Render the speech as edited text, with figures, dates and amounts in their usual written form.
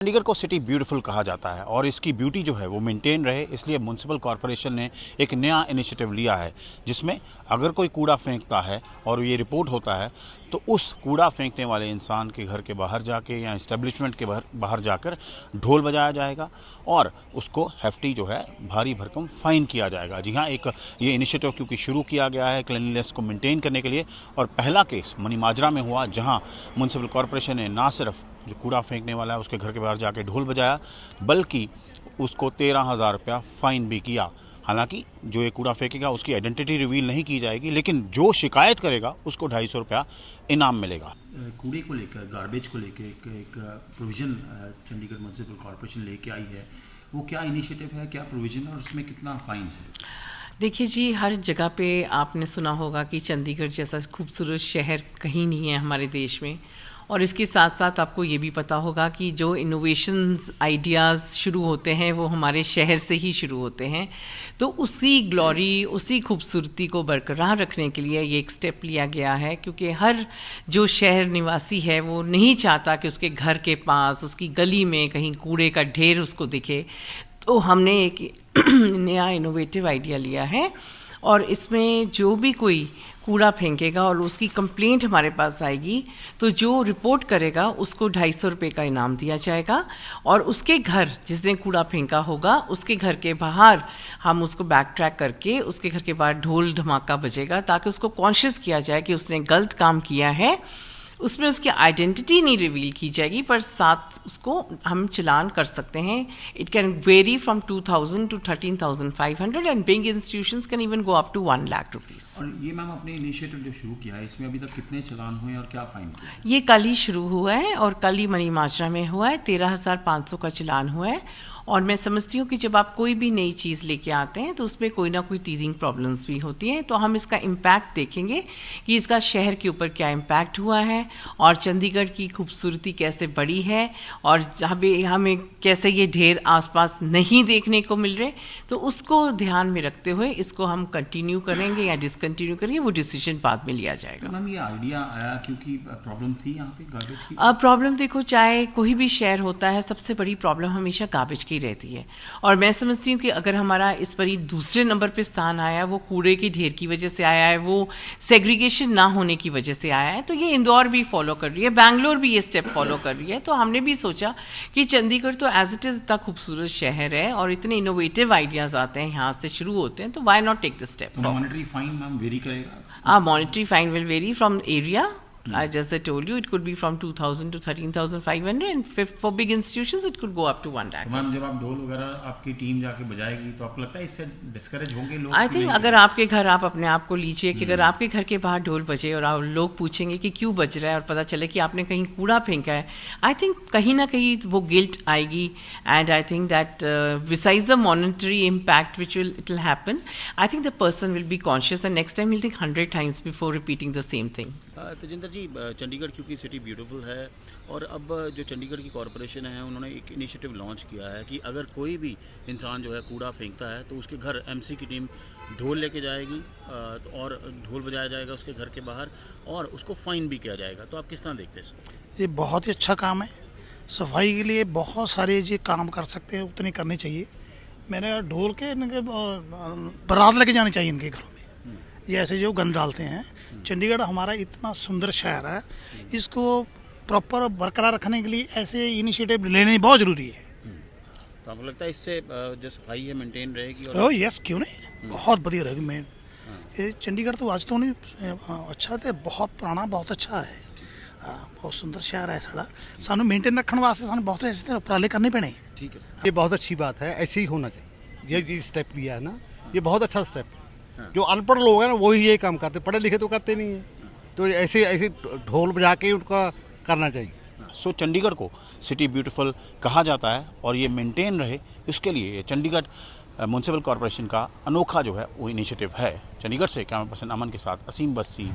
चंडीगढ़ को city beautiful कहा जाता है और इसकी ब्यूटी जो है वो मेंटेन रहे, इसलिए म्युनिसिपल कॉरपोरेशन ने एक नया इनिशिएटिव लिया है जिसमें अगर कोई कूड़ा फेंकता है और ये रिपोर्ट होता है तो उस कूड़ा फेंकने वाले इंसान के घर के बाहर जाके या एस्टेब्लिशमेंट के बाहर जाकर ढोल बजाया जाएगा और उसको हेफ्टी जो है भारी भरकम फाइन किया जाएगा। जी हाँ, एक ये इनिशिएटिव क्योंकि शुरू किया गया है क्लीनलीनेस को मेंटेन करने के लिए और पहला केस मनीमाजरा में हुआ जहाँ म्युनिसिपल कॉरपोरेशन ने ना सिर्फ जो कूड़ा फेंकने वाला है उसके घर के बाहर जाके ढोल बजाया बल्कि उसको 13,000 रुपया फाइन भी किया। हालांकि जो ये कूड़ा फेंकेगा उसकी आइडेंटिटी रिवील नहीं की जाएगी, लेकिन जो शिकायत करेगा उसको 250 रुपया इनाम मिलेगा। कूड़े को लेकर, गार्बेज को लेकर एक प्रोविज़न चंडीगढ़ म्युनिसिपल कॉरपोरेशन लेके आई है, वो क्या इनिशिएटिव है, क्या प्रोविज़न है और उसमें कितना फ़ाइन है? देखिए जी, हर जगह पे आपने सुना होगा कि चंडीगढ़ जैसा खूबसूरत शहर कहीं नहीं है हमारे देश में, और इसके साथ साथ आपको ये भी पता होगा कि जो इनोवेशंस आइडियाज़ शुरू होते हैं वो हमारे शहर से ही शुरू होते हैं। तो उसी ग्लोरी, उसी खूबसूरती को बरकरार रखने के लिए ये एक स्टेप लिया गया है, क्योंकि हर जो शहर निवासी है वो नहीं चाहता कि उसके घर के पास, उसकी गली में कहीं कूड़े का ढेर उसको दिखे। तो हमने एक नया इनोवेटिव आइडिया लिया है और इसमें जो भी कोई कूड़ा फेंकेगा और उसकी कंप्लेंट हमारे पास आएगी तो जो रिपोर्ट करेगा उसको 250 रुपये का इनाम दिया जाएगा और उसके घर, जिसने कूड़ा फेंका होगा उसके घर के बाहर हम उसको बैक ट्रैक करके उसके घर के बाहर ढोल धमाका बजेगा ताकि उसको कॉन्शियस किया जाए कि उसने गलत काम किया है। उसमें उसकी आइडेंटिटी नहीं रिवील की जाएगी पर साथ उसको हम चलान कर सकते हैं। It can vary from 2,000 to 13,500 and big institutions can even go up to 1 lakh rupees. और ये मैम अपने इनिशिएटिव जो शुरू किया है इसमें अभी तक कितने चलान हुए और क्या फाइन किया? ये कल ही शुरू हुआ है और कल ही मनीमाजरा में हुआ है। 13,500 का चलान हुआ है और मैं समझती हूँ कि जब आप कोई भी नई चीज़ लेके आते हैं तो उसमें कोई ना कोई टीथिंग प्रॉब्लम्स भी होती हैं। तो हम इसका इम्पैक्ट देखेंगे कि इसका शहर के ऊपर क्या इम्पैक्ट हुआ है और चंडीगढ़ की खूबसूरती कैसे बढ़ी है और जहाँ पे हमें कैसे ये ढेर आसपास नहीं देखने को मिल रहे, तो उसको ध्यान में रखते हुए इसको हम कंटिन्यू करेंगे या डिसकंटिन्यू करेंगे, वो डिसीजन बाद में लिया जाएगा। तो मैम ये आइडिया आया क्योंकि प्रॉब्लम थी यहाँ पे गार्बेज की? प्रॉब्लम देखो, चाहे कोई भी शहर होता है, सबसे बड़ी प्रॉब्लम हमेशा गार्बेज की रहती है और मैं समझती हूँ कि अगर हमारा इस पर दूसरे नंबर पे स्थान आया वो कूड़े की ढेर की वजह से आया है, वो सेग्रीगेशन ना होने की वजह से आया है, तो ये इंदौर भी फॉलो कर रही है, बैंगलोर भी ये स्टेप फॉलो कर रही है। तो हमने भी सोचा कि चंडीगढ़ तो एज इट इज़ इतना खूबसूरत शहर है और इतने इनोवेटिव आइडियाज आते हैं, यहाँ से शुरू होते हैं, तो why not take the step. Monetary fine ma'am vary करेगा? Monetary fine will vary from area. As I told you, it could be from 2,000 to 13,500 and for big institutions it could go up to 1 lakh. Ma'am जब आप ढोल वगैरह आपकी team जाके बजाएगी तो आपको लगता है इससे डिस्करेज होंगे लोग? आई थिंक अगर आपके घर, आप अपने आप को लीजिए कि अगर आपके घर के बाहर ढोल बजे और आप लोग पूछेंगे कि क्यों बज रहा है और पता चले कि आपने कहीं कूड़ा फेंका है, आई थिंक कहीं ना कहीं वो गिल्ट आएगी and I think that besides the monetary impact which will happen, I think the person will be conscious and next time will think 100 times before repeating the same thing. Tejinder ji, Chandigarh क्योंकि city beautiful है और अब जो चंडीगढ़ की corporation है उन्होंने एक initiative launch किया है कि अगर कोई भी इंसान जो है कूड़ा फेंकता है तो उसके घर एमसी की टीम ढोल लेके जाएगी और ढोल बजाया जाएगा उसके घर के बाहर और उसको फाइन भी किया जाएगा। तो आप किस तरह देखते हैं इसको? ये बहुत ही अच्छा काम है। सफाई के लिए बहुत सारे ये काम कर सकते हैं, उतने करने चाहिए। मैंने ढोल के इनके बारात लेके जानी चाहिए इनके घरों में, ये ऐसे जो गंद डालते हैं। चंडीगढ़ हमारा इतना सुंदर शहर है, इसको प्रॉपर बरकरार रखने के लिए ऐसे इनिशिएटिव लेने बहुत ज़रूरी है। तो आपको लगता है इससे जो सफाई है मेंटेन रहेगी? ओह यस, क्यों नहीं, बहुत बढ़िया रहेगी। मैं ये चंडीगढ़ तो आज तो नहीं अच्छा थे, बहुत पुराना, बहुत अच्छा है, बहुत सुंदर शहर है साड़ा। सानू मेंटेन रखने वास्ते सानू बहुत ऐसे उपराले करने पैने। ठीक है, ये बहुत अच्छी बात है, ऐसे ही होना चाहिए। ये स्टेप लिया है ना, ये बहुत अच्छा स्टेप है। जो अनपढ़ लोग हैं ना वही ये काम करते, पढ़े लिखे तो करते नहीं है, तो ऐसे ढोल बजा के उनका करना चाहिए। सो चंडीगढ़ को सिटी ब्यूटीफुल कहा जाता है और ये मेंटेन रहे, इसके लिए चंडीगढ़ म्युनिसिपल कॉरपोरेशन का अनोखा जो है वो इनिशिएटिव है। चंडीगढ़ से कैमरा पर्सन अमन के साथ असीम बस्सी।